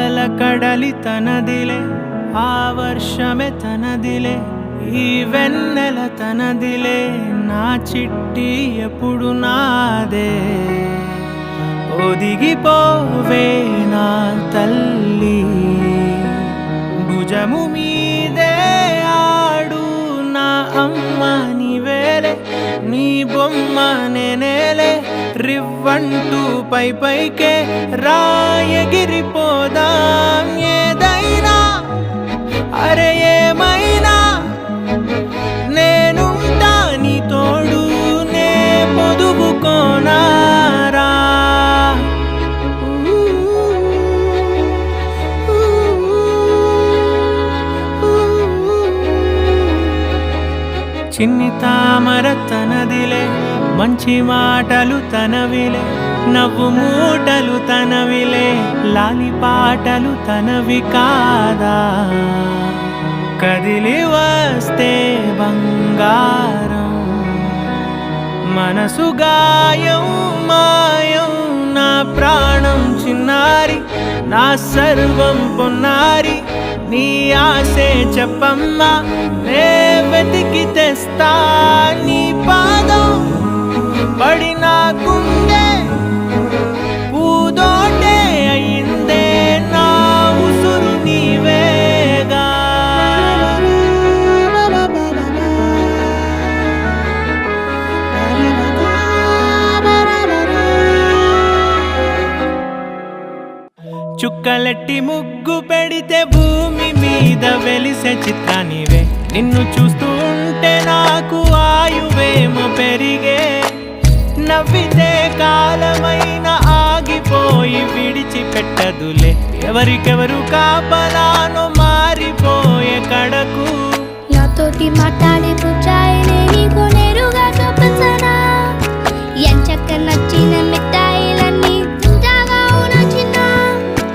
అలల కడలి తనదిలే ఆ వర్షమే తనదిలే ఈ వెన్నెల తనదిలే నా చిట్టి ఎప్పుడు నాదే ఒదిగిపోవే నా తల్లి భుజము మీదే ఆడు నా అమ్మ నీవేలే నీ బొమ్మ నేనేలే రివ్వంటూ పై పైకే రాయగిరిపోదాం ఏదైనా అరే ఏమైనా నేనుంటా నీ తోడు నే పొదుగుకోనారా చిన్ని తామర తనదిలే మంచి మాటలు తనవిలే నవ్వు మూటలు తనవిలే లాలి పాటలు తనవి కాదా కదిలి వస్తే బంగారం మనసు గాయం మాయం నా ప్రాణం చిన్నారి నా సర్వం పొన్నారి నీ ఆశే చెప్పమ్మా నే వెతికి తెస్తా నీ పాదం పడి నా గుండె పూదోటే అయిందే నా ఉసురు నీవేగా చుక్కలెట్టి ముగ్గు పెడితే భూమి మీద వెలిసే చిత్రానివే నిన్ను చూస్తూ ఉంటే నాకు ఆయువేమో పెరిగే నవ్వితే కాలమైన ఆగిపోయి విడిచిపెట్టదులే ఎవరికెవరు కాపలానో మారిపోయే కడకు నాతోటి మాట్లాడే పుచ్చాయినే నీకు నేరుగా చూపించనా ఎంచక్క నచ్చిన మిఠాయిలన్నీ తింటాగా నచ్చిన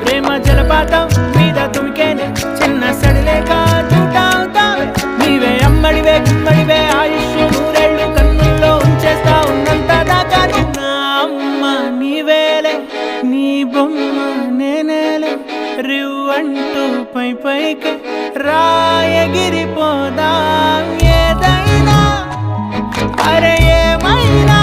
ప్రేమ జలపాతం మీద తుమికేనే చిన్న సడిలేక చూటావుతావే నీవే అమ్మడివే గుమ్మడివే ఆయుష్ నూరేళ్ళు కన్నుల్లో ఉంచేస్తా ఉన్నంత దాకా నా అమ్మ నీవేలే నీ బొమ్మ నేనేలే రివ్వంటూ పై పైకి రాయగిరిపోదాం ఏదైనా అరే ఏమైనా